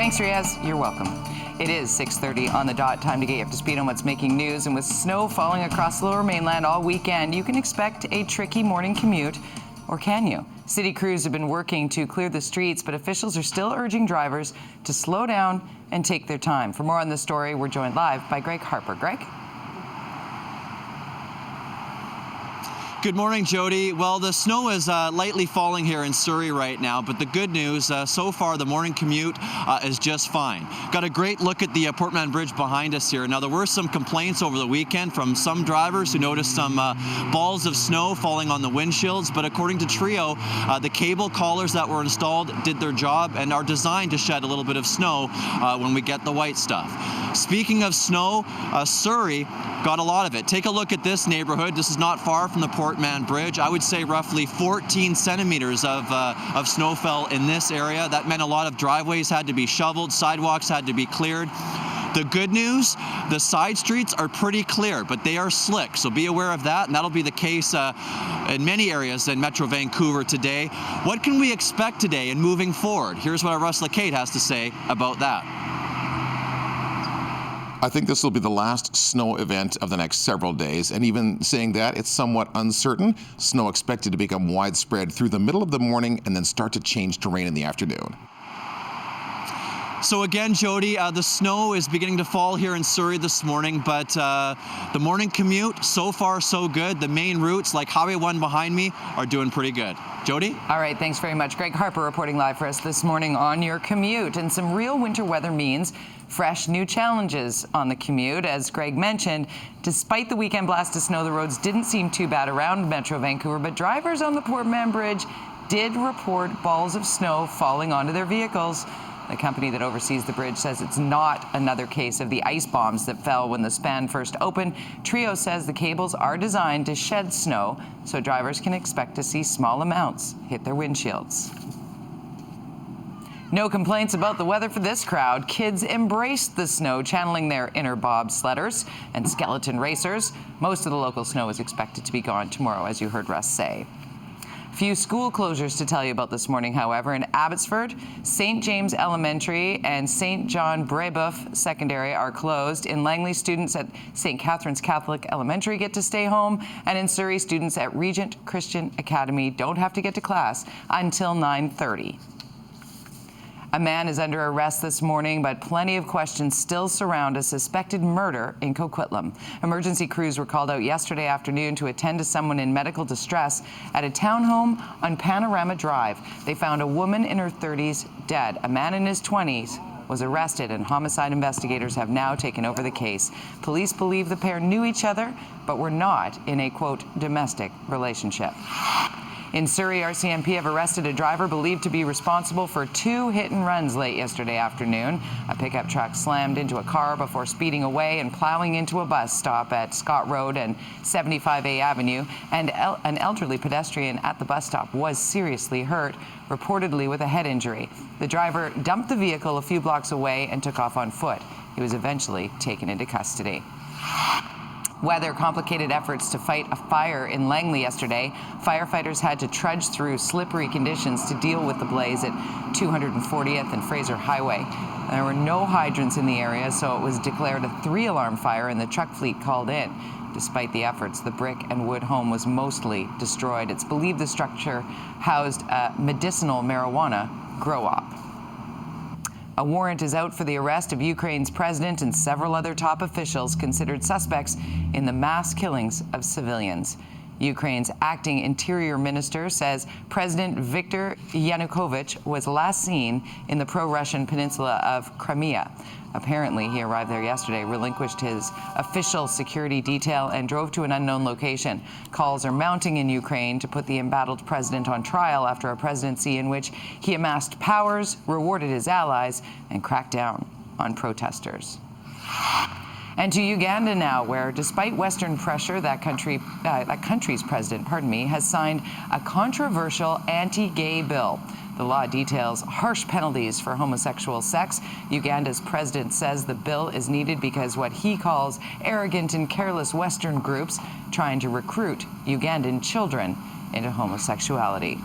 Thanks, Riaz. You're welcome. It is 6:30 on the dot. Time to get you up to speed on what's making news. And with snow falling across the lower mainland all weekend, you can expect a tricky morning commute. Or can you? City crews have been working to clear the streets, but officials are still urging drivers to slow down and take their time. For more on this story, we're joined live by Greg Harper. Greg? Good morning, Jody. Well, the snow is lightly falling here in Surrey right now, but the good news, so far the morning commute is just fine. Got a great look at the Portman Bridge behind us here. Now, there were some complaints over the weekend from some drivers who noticed some balls of snow falling on the windshields, but according to Trio, the cable collars that were installed did their job and are designed to shed a little bit of snow when we get the white stuff. Speaking of snow, Surrey got a lot of it. Take a look at this neighborhood. This is not far from the Portman Bridge. I would say roughly 14 centimeters of snow fell in this area. That meant a lot of driveways had to be shoveled, sidewalks had to be cleared. The good news, the side streets are pretty clear, but they are slick, so be aware of that, and that'll be the case in many areas in Metro Vancouver today. What can we expect today and moving forward? Here's what our Russ LeCate has to say about that. I think this will be the last snow event of the next several days, and even saying that, it's somewhat uncertain. Snow expected to become widespread through the middle of the morning and then start to change to rain in the afternoon. So again, Jody, the snow is beginning to fall here in Surrey this morning, but the morning commute, so far so good. The main routes, like Highway 1 behind me, are doing pretty good. Jody? All right, thanks very much. Greg Harper reporting live for us this morning on your commute. And some real winter weather means fresh new challenges on the commute. As Greg mentioned, despite the weekend blast of snow, the roads didn't seem too bad around Metro Vancouver, but drivers on the Portman Bridge did report balls of snow falling onto their vehicles. The company that oversees the bridge says it's not another case of the ice bombs that fell when the span first opened. Trio says the cables are designed to shed snow, so drivers can expect to see small amounts hit their windshields. No complaints about the weather for this crowd. Kids embraced the snow, channeling their inner bobsledders and skeleton racers. Most of the local snow is expected to be gone tomorrow, as you heard Russ say. Few school closures to tell you about this morning, however. In Abbotsford, St. James Elementary and St. John Brebeuf Secondary are closed. In Langley, students at St. Catherine's Catholic Elementary get to stay home. And in Surrey, students at Regent Christian Academy don't have to get to class until 9:30. A man is under arrest this morning, but plenty of questions still surround a suspected murder in Coquitlam. Emergency crews were called out yesterday afternoon to attend to someone in medical distress at a townhome on Panorama Drive. They found a woman in her 30s dead. A man in his 20s was arrested, and homicide investigators have now taken over the case. Police believe the pair knew each other, but were not in a, quote, domestic relationship. In Surrey, RCMP have arrested a driver believed to be responsible for 2 hit-and-runs late yesterday afternoon. A pickup truck slammed into a car before speeding away and plowing into a bus stop at Scott Road and 75A Avenue. And an elderly pedestrian at the bus stop was seriously hurt, reportedly with a head injury. The driver dumped the vehicle a few blocks away and took off on foot. He was eventually taken into custody. Weather complicated efforts to fight a fire in Langley yesterday. Firefighters had to trudge through slippery conditions to deal with the blaze at 240th and Fraser Highway. There were no hydrants in the area, so it was declared a 3-alarm fire and the truck fleet called in. Despite the efforts, the brick and wood home was mostly destroyed. It's believed the structure housed a medicinal marijuana grow-op. A warrant is out for the arrest of Ukraine's president and several other top officials considered suspects in the mass killings of civilians. Ukraine's acting interior minister says President Viktor Yanukovych was last seen in the pro-Russian peninsula of Crimea. Apparently, he arrived there yesterday, relinquished his official security detail, and drove to an unknown location. Calls are mounting in Ukraine to put the embattled president on trial after a presidency in which he amassed powers, rewarded his allies, and cracked down on protesters. And to Uganda now, where despite Western pressure, that country's president, has signed a controversial anti-gay bill. The law details harsh penalties for homosexual sex. Uganda's president says the bill is needed because what he calls arrogant and careless Western groups trying to recruit Ugandan children into homosexuality.